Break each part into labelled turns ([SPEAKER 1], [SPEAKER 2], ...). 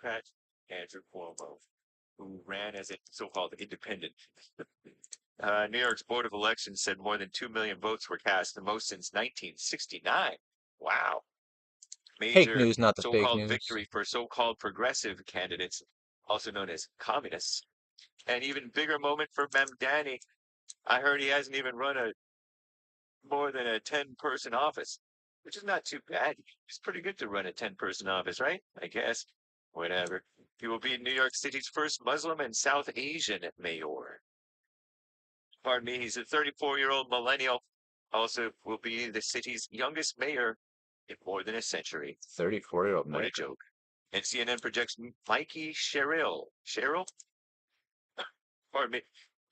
[SPEAKER 1] Democrat Andrew Cuomo, who ran as a so-called independent. New York's Board of Elections said more than 2 million votes were cast, the most since 1969. Wow.
[SPEAKER 2] Fake
[SPEAKER 1] Major
[SPEAKER 2] news, not the fake
[SPEAKER 1] so-called
[SPEAKER 2] news.
[SPEAKER 1] victory for so-called progressive candidates, also known as communists. And even bigger moment for Mamdani. I heard he hasn't even run a more than a 10-person office, which is not too bad. It's pretty good to run a 10-person office, right? I guess. Whatever. He will be New York City's first Muslim and South Asian mayor. Pardon me, he's a 34-year-old millennial. Also will be the city's youngest mayor in more than a century.
[SPEAKER 2] 34-year-old
[SPEAKER 1] What
[SPEAKER 2] mayor.
[SPEAKER 1] a joke. And CNN projects Mikey Cheryl, pardon me,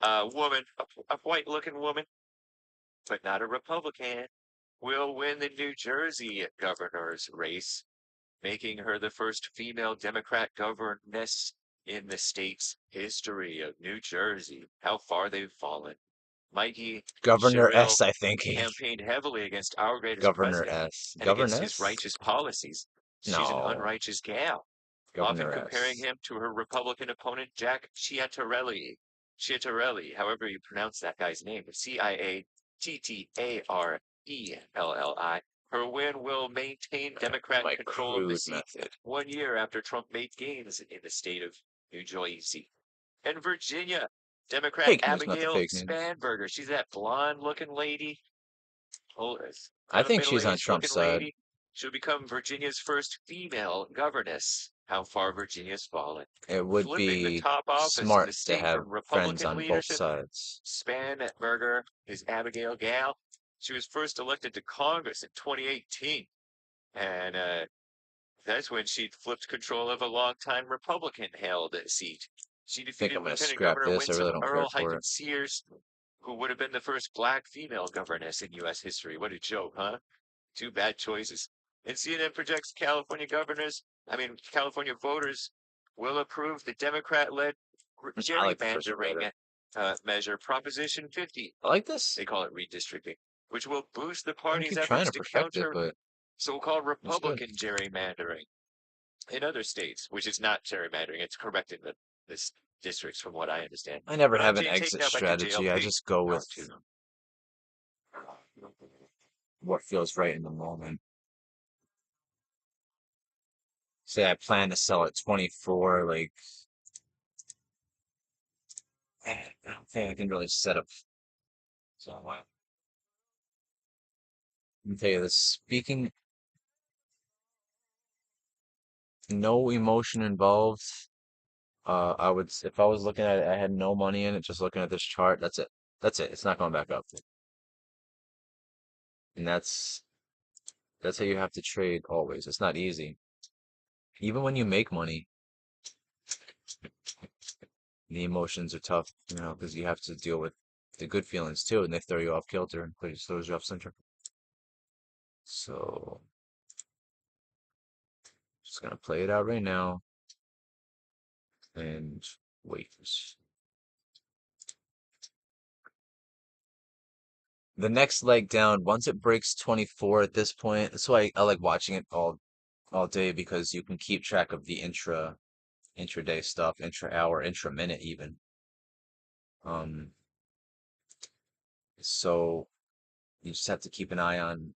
[SPEAKER 1] a woman, a white-looking woman, but not a Republican, will win the New Jersey governor's race, making her the first female Democrat governess in the state's history of New Jersey. How far they've fallen. Mikey
[SPEAKER 2] Governor
[SPEAKER 1] Cheryl
[SPEAKER 2] S, I think.
[SPEAKER 1] campaigned heavily against our greatest
[SPEAKER 2] Governor
[SPEAKER 1] president
[SPEAKER 2] S.
[SPEAKER 1] and against his
[SPEAKER 2] Governess?
[SPEAKER 1] righteous policies. She's an
[SPEAKER 2] No.
[SPEAKER 1] unrighteous gal, often
[SPEAKER 2] Governor
[SPEAKER 1] comparing
[SPEAKER 2] S.
[SPEAKER 1] him to her Republican opponent, Jack Ciattarelli. Ciattarelli, however you pronounce that guy's name, Ciattarelli. Her win will maintain Democrat
[SPEAKER 2] My
[SPEAKER 1] control of the
[SPEAKER 2] crude
[SPEAKER 1] seat
[SPEAKER 2] method.
[SPEAKER 1] 1 year after Trump made gains in the state of New Jersey. And Virginia, Democrat
[SPEAKER 2] Fake news, not the
[SPEAKER 1] Abigail
[SPEAKER 2] fake news.
[SPEAKER 1] Spanberger. She's that blonde-looking lady,
[SPEAKER 2] I
[SPEAKER 1] kind of
[SPEAKER 2] think she's on
[SPEAKER 1] middle-aged
[SPEAKER 2] Trump's
[SPEAKER 1] looking
[SPEAKER 2] side.
[SPEAKER 1] lady. She'll become Virginia's first female governess. How far Virginia's fallen.
[SPEAKER 2] It would
[SPEAKER 1] Flipping the
[SPEAKER 2] be
[SPEAKER 1] top office in
[SPEAKER 2] smart
[SPEAKER 1] the
[SPEAKER 2] to
[SPEAKER 1] state
[SPEAKER 2] have
[SPEAKER 1] from
[SPEAKER 2] friends
[SPEAKER 1] Republican
[SPEAKER 2] on both
[SPEAKER 1] leadership.
[SPEAKER 2] sides.
[SPEAKER 1] Spanberger is Abigail Gal. She was first elected to Congress in 2018. And that's when she flipped control of a longtime Republican-held seat. She
[SPEAKER 2] I think
[SPEAKER 1] defeated
[SPEAKER 2] I'm gonna
[SPEAKER 1] Lieutenant
[SPEAKER 2] scrap
[SPEAKER 1] Governor
[SPEAKER 2] this. I
[SPEAKER 1] Winsome
[SPEAKER 2] really don't care
[SPEAKER 1] Earl
[SPEAKER 2] for
[SPEAKER 1] Hyken
[SPEAKER 2] it.
[SPEAKER 1] Sears, who would have been the first black female governess in U.S. history. What a joke, huh? Two bad choices. And CNN projects California voters will approve the Democrat-led
[SPEAKER 2] I like the first one better.
[SPEAKER 1] gerrymandering measure, Proposition 50.
[SPEAKER 2] I like this.
[SPEAKER 1] They call it redistricting, which will boost the
[SPEAKER 2] I'm gonna
[SPEAKER 1] party's
[SPEAKER 2] keep trying
[SPEAKER 1] efforts
[SPEAKER 2] to
[SPEAKER 1] to
[SPEAKER 2] perfect it,
[SPEAKER 1] counter
[SPEAKER 2] but
[SPEAKER 1] so-called
[SPEAKER 2] it's good.
[SPEAKER 1] Republican gerrymandering in other states, which is not gerrymandering. It's correcting the districts, from what I understand.
[SPEAKER 2] I never
[SPEAKER 1] But I'm
[SPEAKER 2] have an
[SPEAKER 1] being taken
[SPEAKER 2] exit
[SPEAKER 1] out back to
[SPEAKER 2] strategy. I
[SPEAKER 1] JLP.
[SPEAKER 2] just go with
[SPEAKER 1] Round two.
[SPEAKER 2] what feels right in the moment. Say I plan to sell at 24, like I don't think I can really set up. So let me tell you this. Speaking, no emotion involved. I would, if I was looking at it, I had no money in it, just looking at this chart. That's it. That's it. It's not going back up. And that's how you have to trade always. It's not easy. Even when you make money, the emotions are tough, because you have to deal with the good feelings too, and they throw you off kilter and throws you off center. So just gonna play it out right now and wait. The next leg down, once it breaks 24 at this point, that's why I like watching it all day because you can keep track of the intraday stuff, intra hour, intra minute even. Um, so you just have to keep an eye on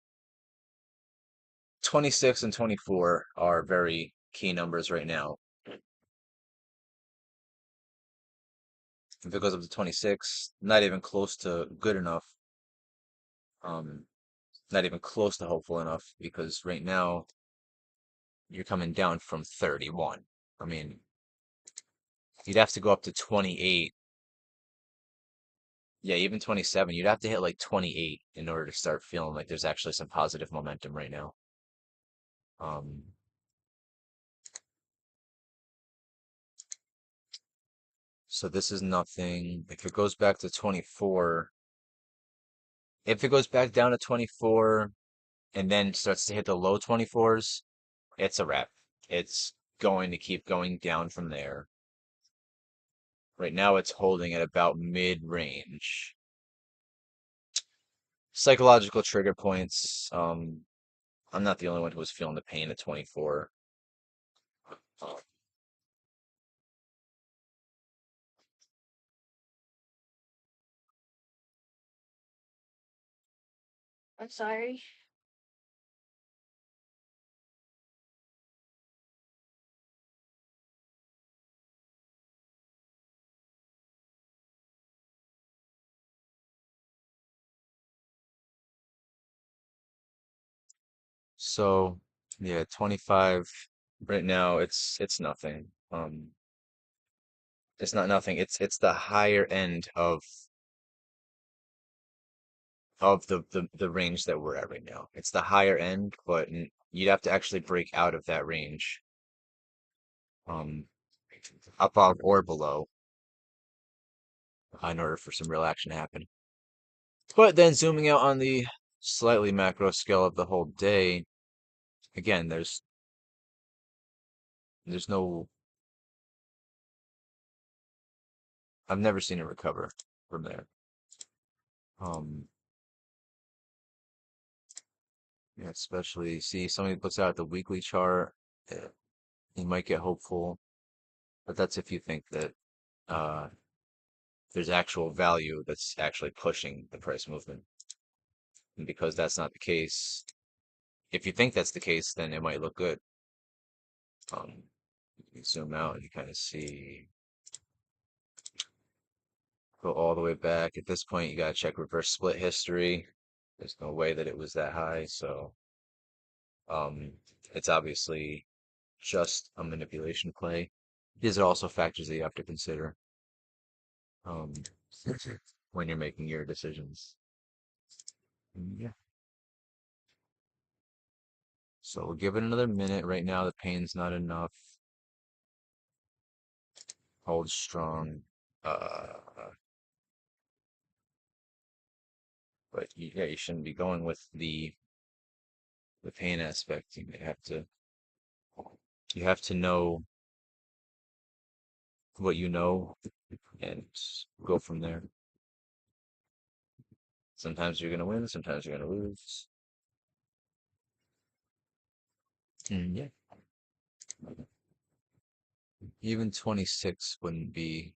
[SPEAKER 2] 26 and 24 are very key numbers right now. If it goes up to 26, not even close to good enough. Um, Not even close to hopeful enough because right now you're coming down from 31. I mean, you'd have to go up to 28. Yeah, even 27. You'd have to hit like 28 in order to start feeling like there's actually some positive momentum right now. Um, so this is nothing. If it goes back to 24, if it goes back down to 24 and then starts to hit the low 24s, it's a wrap. It's going to keep going down from there. Right now it's holding at about mid-range. Psychological trigger points. I'm not the only one who was feeling the pain at 24.
[SPEAKER 3] I'm sorry.
[SPEAKER 2] So yeah, 25 right now it's nothing. It's not nothing. It's the higher end of the range that we're at right now. It's the higher end, but you'd have to actually break out of that range, um, above or below, in order for some real action to happen. But then zooming out on the slightly macro scale of the whole day, again, there's no I've never seen it recover from there. Um, yeah, especially see somebody puts out the weekly chart, uh, you might get hopeful, but that's if you think that uh there's actual value that's actually pushing the price movement. And because that's not the case, if you think that's the case, then it might look good. You zoom out and you kind of see go all the way back. At this point, you gotta check reverse split history. There's no way that it was that high, so um, it's obviously just a manipulation play. These are also factors that you have to consider um, when you're making your decisions. Yeah. So we'll give it another minute. Right now, the pain's not enough. Hold strong. Uh, but yeah, you shouldn't be going with the pain aspect. You have to know what you know and go from there. Sometimes you're gonna win, sometimes you're gonna lose. Yeah. Even 26 wouldn't be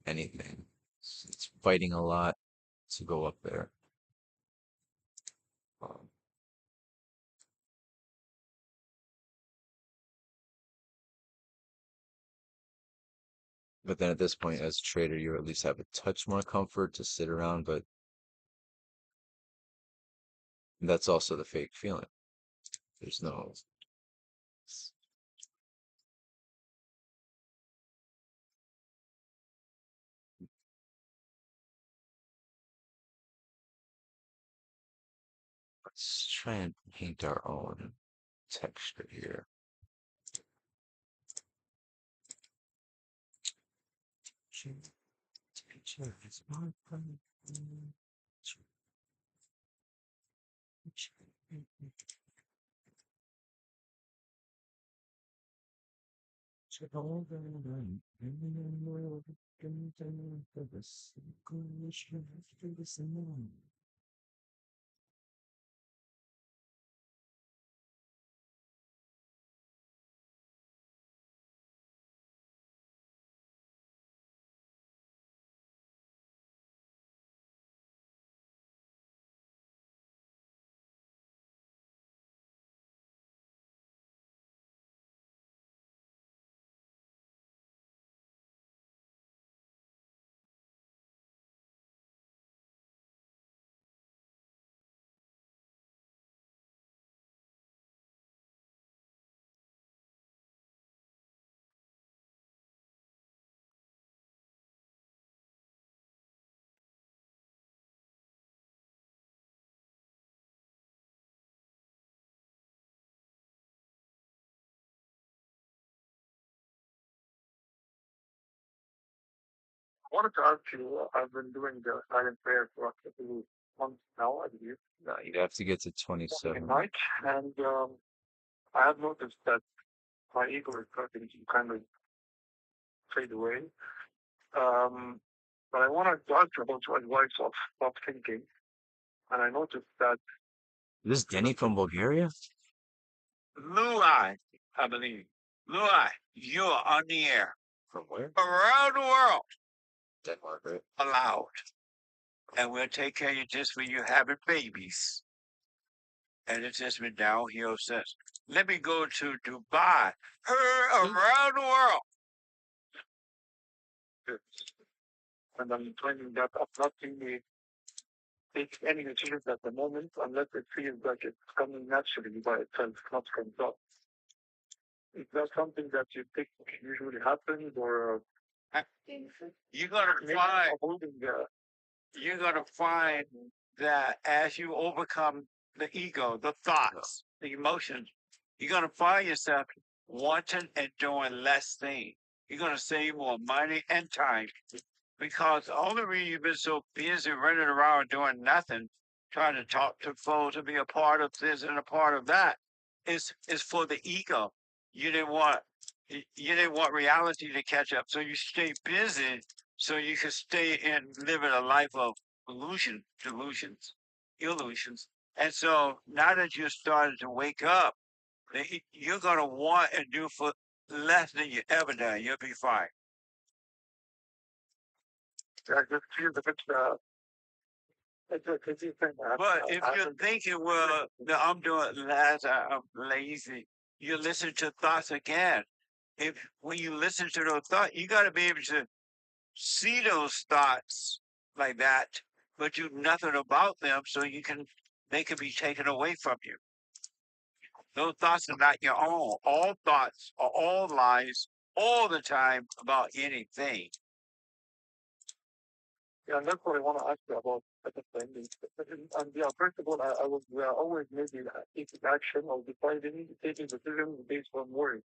[SPEAKER 2] anything. It's fighting a lot to go up there. Um, but then at this point, as a trader, you at least have a touch more comfort to sit around, but that's also the fake feeling. There's no, let's try and paint our own texture here.
[SPEAKER 4] I wanted to ask you, I've been doing the silent prayer for a couple of months now, I believe,
[SPEAKER 2] No, you'd have to get to
[SPEAKER 4] morning and
[SPEAKER 2] 27.
[SPEAKER 4] night, and I have noticed that my ego is starting to kind of fade away. Um, but I wanted to ask you about your advice of thinking, and I noticed that
[SPEAKER 2] This is Denny from Bulgaria?
[SPEAKER 1] Luai, I believe. Luai, you're on the air
[SPEAKER 2] From where?
[SPEAKER 1] around the world
[SPEAKER 2] Denmark, right?
[SPEAKER 1] allowed. And we'll take care of you just when you're having babies.
[SPEAKER 3] and it's just been downhill since. Let me go to Dubai, her around the world.
[SPEAKER 4] And I'm finding that I'm not really taking any decisions at the moment unless it feels like it's coming naturally by itself, not from thought. Is that something that you think usually happens, or
[SPEAKER 3] You're gonna
[SPEAKER 4] maybe
[SPEAKER 3] find
[SPEAKER 4] avoiding
[SPEAKER 3] you're gonna find that as you overcome the ego, the thoughts, the emotions, you're gonna find yourself wanting and doing less things. You're gonna save more money and time because the only reason you've been so busy running around doing nothing, trying to talk to folks to be a part of this and a part of that, is for the ego. You didn't want you didn't want reality to catch up, so you stay busy so you can stay in living a life of illusions. And so now that you're starting to wake up, you're gonna want and do for less than you ever done. You'll be fine.
[SPEAKER 4] I just feel a bit it's a crazy thing.
[SPEAKER 3] But if you're thinking, well, no, I'm doing less, I'm lazy, you listen to thoughts again. If when you listen to those thoughts, you got to be able to see those thoughts like that, but do nothing about them, so they can be taken away from you. Those thoughts are not your own. All thoughts are all lies all the time about anything.
[SPEAKER 4] Yeah, and that's what I want to ask you about at the time. And yeah, first of all, I was always maybe taking action or deciding, taking decisions based on worry.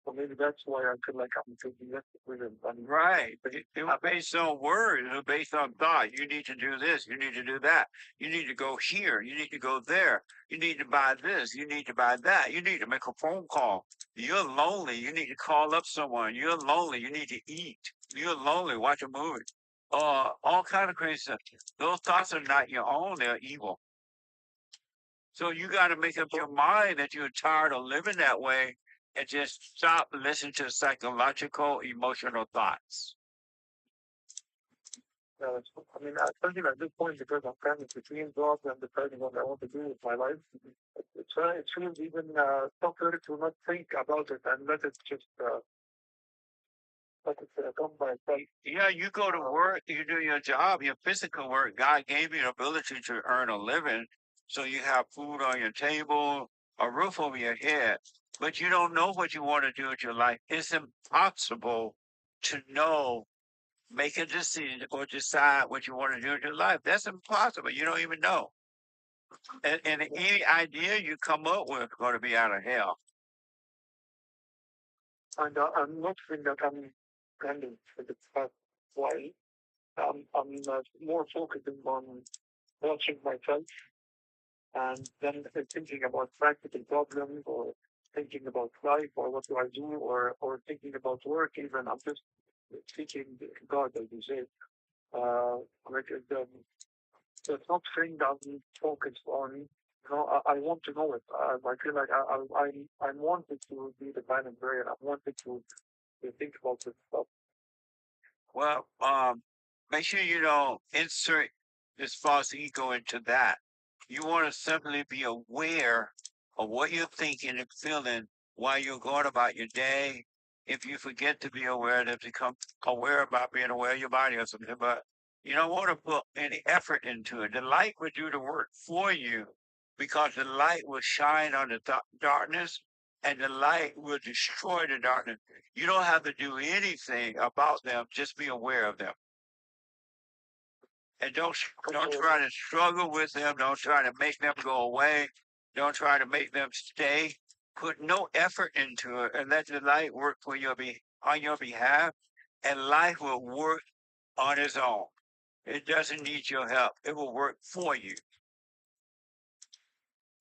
[SPEAKER 4] So maybe that's why I feel like I'm taking less decisions. And
[SPEAKER 3] Right. It was based on words. It was based on thought. You need to do this. You need to do that. You need to go here. You need to go there. You need to buy this. You need to buy that. You need to make a phone call. You're lonely. You need to call up someone. You're lonely. You need to eat. You're lonely. Watch a movie. All kind of crazy stuff. Those thoughts are not your own. They're evil. So you got to make up your mind that you're tired of living that way and just stop listening to psychological, emotional thoughts.
[SPEAKER 4] I mean, especially at this point, because I'm kind of between jobs and deciding what I want to do with my life, it feels even tougher to not think about it and let it come by itself.
[SPEAKER 3] Yeah, you go to work, you do your job, your physical work. God gave you the ability to earn a living, so you have food on your table, a roof over your head, but you don't know what you want to do with your life. It's impossible to know, make a decision, or decide what you want to do with your life. That's impossible. You don't even know. And any idea you come up with is going to be out of hell.
[SPEAKER 4] And I'm not saying that I'm kind of for the past while. I'm more focusing on watching myself and then thinking about practical problems or thinking about life or what do I do or thinking about work even. I'm just seeking God, as you say. Like it's not saying that I'm focused on. I want to know it. I feel like I wanted to be the kind of brain. I wanted to think about this stuff.
[SPEAKER 3] Well, make sure you don't insert this false ego into that. You want to simply be aware of what you're thinking and feeling while you're going about your day. If you forget to be aware, then become aware about being aware of your body or something. But you don't want to put any effort into it. The light will do the work for you because the light will shine on the darkness and the light will destroy the darkness. You don't have to do anything about them. Just be aware of them. And don't try to struggle with them. Don't try to make them go away. Don't try to make them stay. Put no effort into it and let the light work for on your behalf. And life will work on its own. It doesn't need your help. It will work for you.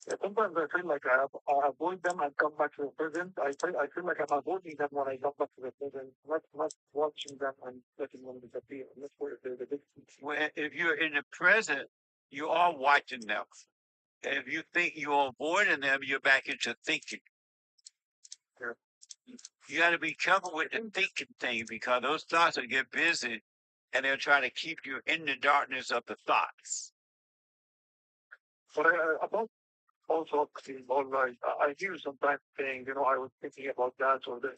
[SPEAKER 4] Yeah, sometimes I feel like I avoid them and come back to the present. I feel like I'm avoiding them when I come back to the present, not watching them and letting them disappear. And that's where the difference.
[SPEAKER 3] If you're in the present, you are watching them. If you think you're avoiding them, you're back into thinking.
[SPEAKER 4] Yeah.
[SPEAKER 3] You got to be careful with the thinking thing because those thoughts will get busy and they'll try to keep you in the darkness of the thoughts.
[SPEAKER 4] But about also or like I hear sometimes saying, I was thinking about that or this.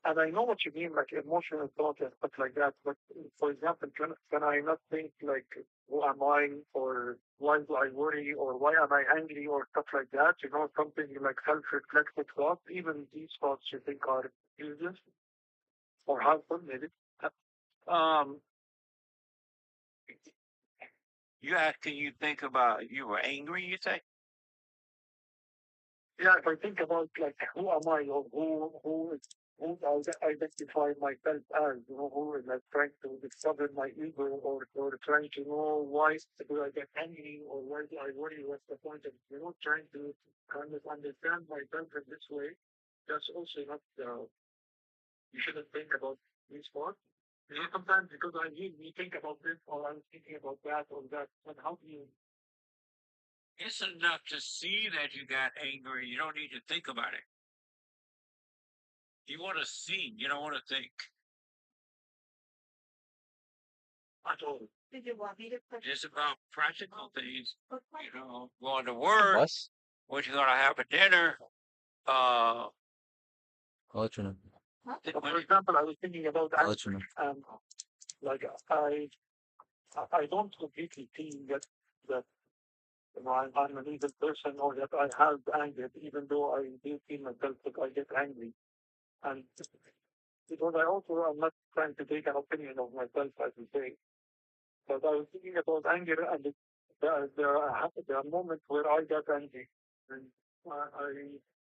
[SPEAKER 4] And I know what you mean, like emotional thought and stuff like that. But for example, can I not think like, who am I, or why do I worry, or why am I angry, or stuff like that? Something like self-reflective thoughts. Even these thoughts you think are useless or harmful, maybe.
[SPEAKER 3] Um, you ask, can you think about you were angry? You say,
[SPEAKER 4] Yeah, if I think about like who am I, or who I identify myself as, who is like trying to discover my ego, or trying to know why do I get angry, or why do I worry, what's the point of trying to kind of understand myself in this way. That's also not you shouldn't think about this part. Sometimes because we think about this, or I'm thinking about that or that, and how do you
[SPEAKER 3] it's enough to see that you got angry. You don't need to think about it. You want to see, you don't want to think.
[SPEAKER 4] at all?
[SPEAKER 3] It's about practical things, going to work,
[SPEAKER 2] Bus?
[SPEAKER 3] what you're going to have for dinner. Uh,
[SPEAKER 2] I'll let you know.
[SPEAKER 4] For example, I was thinking about
[SPEAKER 2] I'll let you
[SPEAKER 4] anger.
[SPEAKER 2] know.
[SPEAKER 4] Like I don't completely think that I'm an evil person, or that I have anger, even though I do feel myself that I get angry. And because I also am not trying to take an opinion of myself, as you say, but I was thinking about anger, and there are moments where I get angry, and I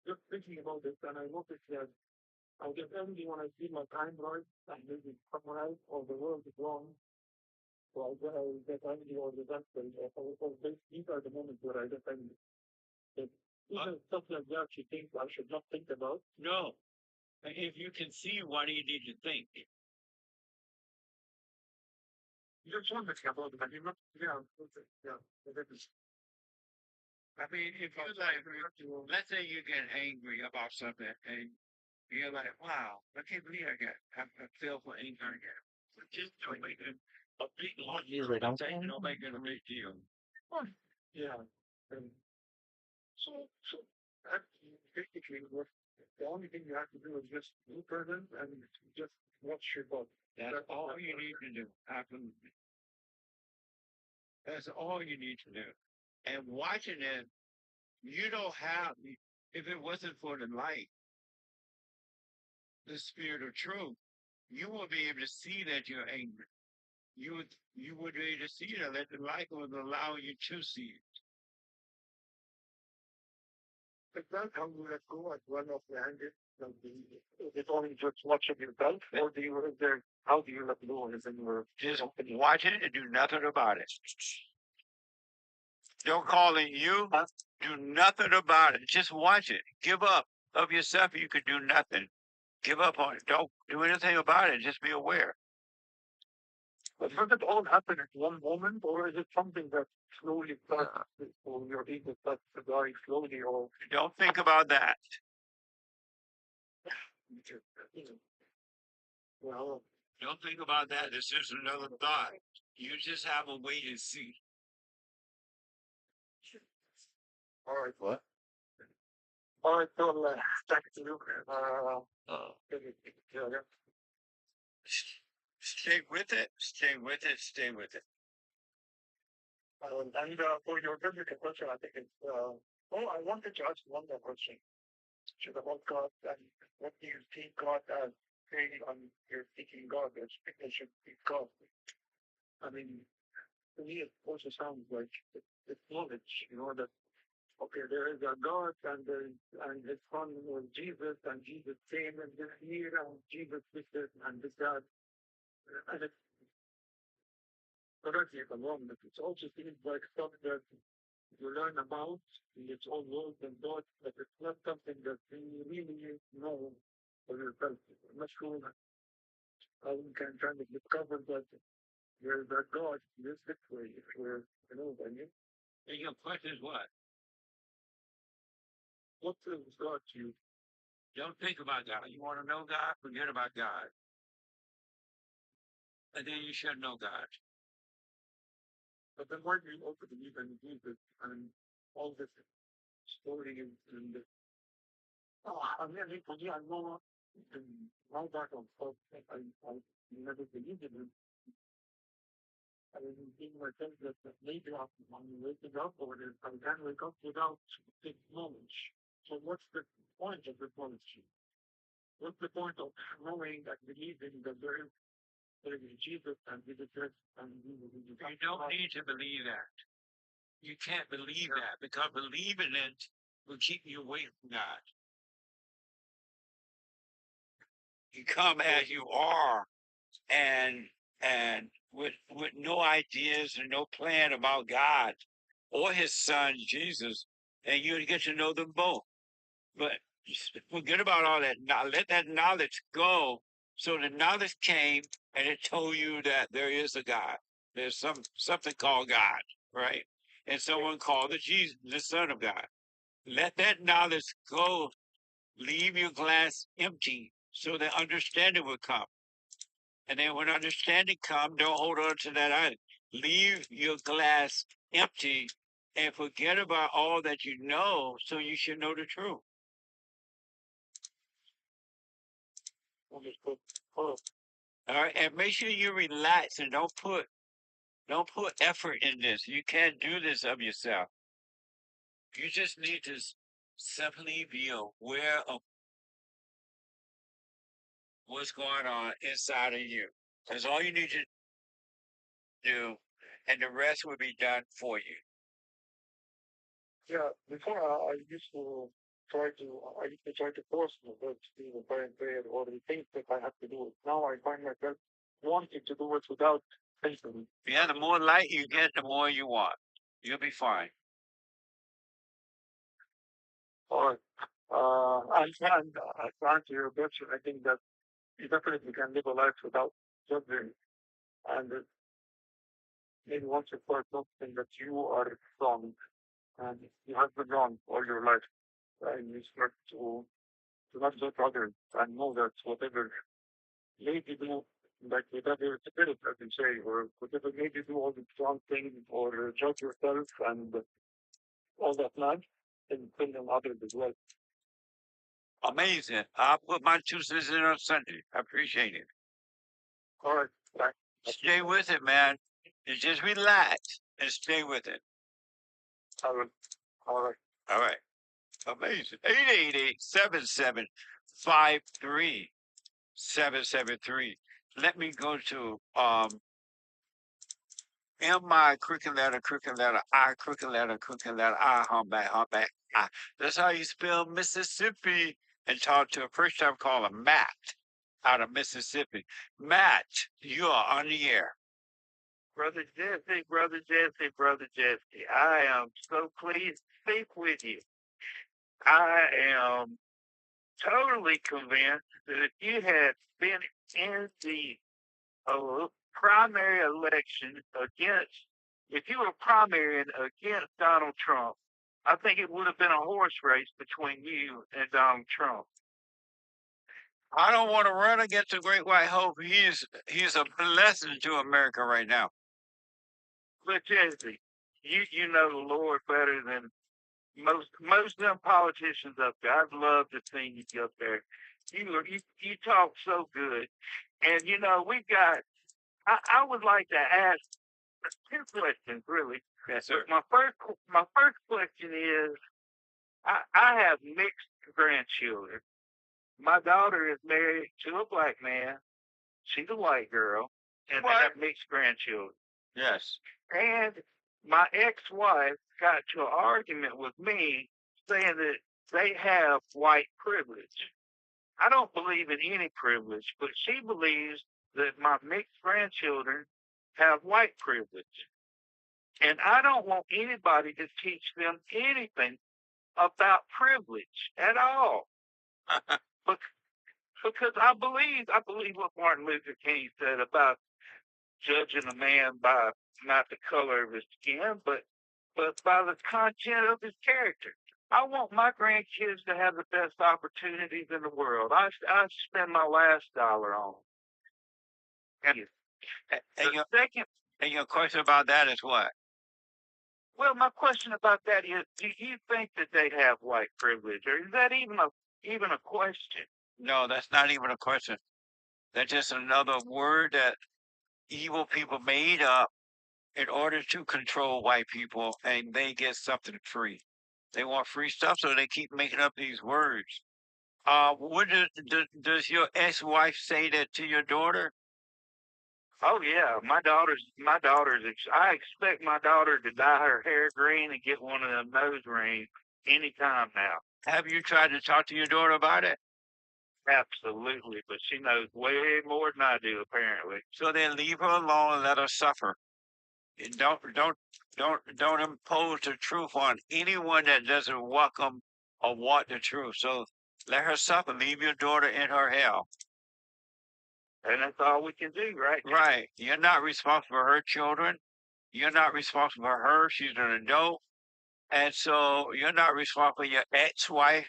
[SPEAKER 4] just thinking about it, and I noticed that I get angry when I see my time right, and maybe someone else or the world is wrong. So I get angry or resentful. These are the moments where I get angry. But even stuff like that, you think I should not think about?
[SPEAKER 3] no. If you can see, why do you need to think?
[SPEAKER 4] You just want to think about it, but you're not, yeah, yeah.
[SPEAKER 3] I mean, if you like, let's say you get angry about something and you're like, wow, I can't believe I feel for anger again. Just don't make a big
[SPEAKER 2] Usually don't.
[SPEAKER 3] don't make it a big deal.
[SPEAKER 4] Yeah. And so that basically what the only thing you have to do is just be present and just watch your body.
[SPEAKER 3] That's all you need to do. Absolutely. That's all you need to do. And watching it, you don't have, if it wasn't for the light, the spirit of truth, you will be able to see that you're angry. You would be able to see that, that the light would allow you to see it.
[SPEAKER 4] Is that how you let go at one of the anger? Is it only just watching yourself, or how do you let go? Is in your
[SPEAKER 3] Just
[SPEAKER 4] company?
[SPEAKER 3] watch it and do nothing about it. Don't call it you. Do nothing about it. Just watch it. Give up of yourself. You could do nothing. Give up on it. Don't do anything about it. Just be aware.
[SPEAKER 4] But does it all happen at one moment, or is it something that slowly starts, or your ego starts to die slowly, or
[SPEAKER 3] Don't think about that.
[SPEAKER 4] well,
[SPEAKER 3] Don't think about that. It's just another thought. You just have a wait and see.
[SPEAKER 4] all right,
[SPEAKER 2] What?
[SPEAKER 4] all right, so thank you. Yeah.
[SPEAKER 3] Stay with it. Stay with it. Stay with it.
[SPEAKER 4] And for your biblical question, I think it's. I wanted to ask one more question. About God, and what do you see God as creating on your thinking God as people should be God? I mean, to me, it also sounds like it's knowledge, that okay, there is a God, and his son was Jesus, and Jesus came in this year, and Jesus did this and did that. And it's correct me if I'm wrong, but it also seems like stuff that you learn about, and it's all words and thoughts, but it's not something that you really know for yourself. I'm not sure how we can kind of discover that there's a God this way, if what I mean.
[SPEAKER 3] And your question is what?
[SPEAKER 4] What is God to you?
[SPEAKER 3] Don't think about God. You want to know God? Forget about God. And then you should know God.
[SPEAKER 4] But then why do you also believe in Jesus and all this story and I mean, I know my back on stuff. I never believed in it. I didn't think myself that maybe I'm waking up or that I can wake up without this knowledge. So what's the point of the knowledge? What's the point of knowing and believing that there is Jesus and he exists and he will be
[SPEAKER 3] You don't need to believe that. You can't believe that because believing it will keep you away from God. You come as you are and with no ideas and no plan about God or his son Jesus, and you get to know them both. But forget about all that. Now let that knowledge go. So the knowledge came and it told you that there is a God. There's something called God, right? And someone called the Jesus, the Son of God. Let that knowledge go. Leave your glass empty so that understanding will come. And then when understanding comes, don't hold on to that either. Leave your glass empty and forget about all that you know so you should know the truth.
[SPEAKER 4] understood. Oh,
[SPEAKER 3] All right. And make sure you relax and don't put effort in this. You can't do this of yourself. You just need to simply be aware of what's going on inside of you. That's all you need to do, and the rest will be done for you.
[SPEAKER 4] yeah, before I used to try to force myself to do the prayer or the things that I have to do. Now I find myself wanting to do it without thinking.
[SPEAKER 3] Yeah, the more light you get, the more you want. You'll be fine.
[SPEAKER 4] Or, to answer your question, I think that you definitely can live a life without judging. And maybe once you start something that you are wrong and you have been wrong all your life, and you start to not judge others and know that whatever made you do, like whatever spirit, as you say, or whatever made you do all the wrong things or judge yourself and all that nudge, and depend on others as well.
[SPEAKER 3] Amazing. I'll put my 2 cents in on Sunday. I appreciate it.
[SPEAKER 4] All right, back.
[SPEAKER 3] Stay with it, man. And just relax and stay with it.
[SPEAKER 4] All right. All right.
[SPEAKER 3] All right. Amazing. 888-775-3773. Let me go to M-I, crooked letter, I, crooked letter, I, humpback, I. That's how you spell Mississippi. And talk to a first time caller, Matt, out of Mississippi. Matt, you are on the air.
[SPEAKER 5] Brother Jesse, Brother Jesse, Brother Jesse. I am so pleased to speak with you. I am totally convinced that if you had been in the primary election if you were primarying against Donald Trump, I think it would have been a horse race between you and Donald Trump.
[SPEAKER 3] I don't want to run against the Great White Hope. He's a blessing to America right now.
[SPEAKER 5] But Jesse, you know the Lord better than most of them politicians up there. I'd love to see you up there. You talk so good, and you know we've got. I would like to ask two questions, really.
[SPEAKER 3] Yes, sir.
[SPEAKER 5] But my first question is, I have mixed grandchildren. My daughter is married to a black man. She's a white girl, and they have mixed grandchildren.
[SPEAKER 3] Yes.
[SPEAKER 5] And my ex-wife got to an argument with me saying that they have white privilege. I don't believe in any privilege, but she believes that my mixed grandchildren have white privilege. And I don't want anybody to teach them anything about privilege at all. Because I believe what Martin Luther King said about judging a man by not the color of his skin, but by the content of his character. I want my grandkids to have the best opportunities in the world. I spend my last dollar on them.
[SPEAKER 3] And your question about that is what?
[SPEAKER 5] Well, my question about that is, do you think that they have white privilege, or is that even a question?
[SPEAKER 3] No, that's not even a question. That's just another word that evil people made up in order to control white people, and they get something free. They want free stuff, so they keep making up these words. What does your ex-wife say that to your daughter?
[SPEAKER 5] Oh yeah, I expect my daughter to dye her hair green and get one of them nose rings anytime now.
[SPEAKER 3] Have you tried to talk to your daughter about it?
[SPEAKER 5] Absolutely, but she knows way more than I do apparently.
[SPEAKER 3] So then leave her alone and let her suffer. And don't impose the truth on anyone that doesn't welcome or want the truth. So let her suffer. Leave your daughter in her hell.
[SPEAKER 5] And that's all we can do, right?
[SPEAKER 3] Right. You're not responsible for her children. You're not responsible for her. She's an adult. And so you're not responsible for your ex-wife.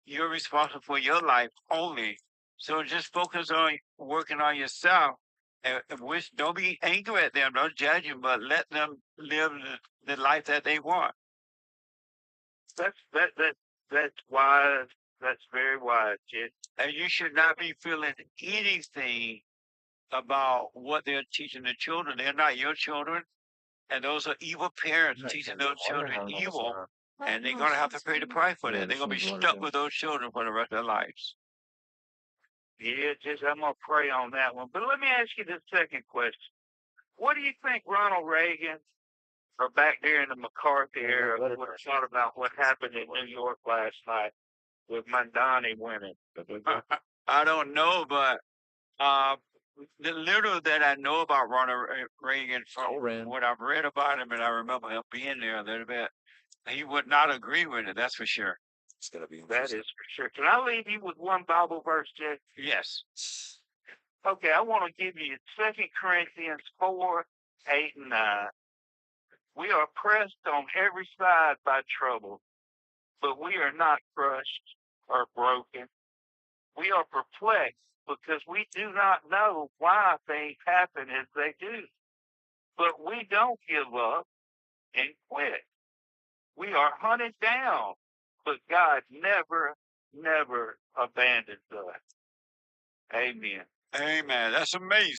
[SPEAKER 3] You're responsible for your life only. So just focus on working on yourself. And don't be angry at them. Don't judge them, but let them live the life that they want.
[SPEAKER 5] That's wise. That's very wise, kid.
[SPEAKER 3] And you should not be feeling anything about what they're teaching the children. They're not your children. And those are evil parents teaching those children evil. And they're going to have to pay the price for that. They're going to be stuck with those children for the rest of their lives.
[SPEAKER 5] Yeah, I'm going to pray on that one. But let me ask you this second question. What do you think Ronald Reagan, or back there in the McCarthy era, would have thought about what happened in New York last night with Mandani winning?
[SPEAKER 3] I don't know, but the little that I know about Ronald Reagan from what I've read about him, and I remember him being there a little bit, he would not agree with it. That's for sure.
[SPEAKER 2] It's gonna be
[SPEAKER 5] That is for sure. Can I leave you with one Bible verse, Jay?
[SPEAKER 3] Yes.
[SPEAKER 5] Okay, I want to give you 2 Corinthians 4, 8, and 9. We are pressed on every side by trouble, but we are not crushed or broken. We are perplexed because we do not know why things happen as they do. But we don't give up and quit. We are hunted down, but God never abandons us. Amen.
[SPEAKER 3] Amen. That's amazing.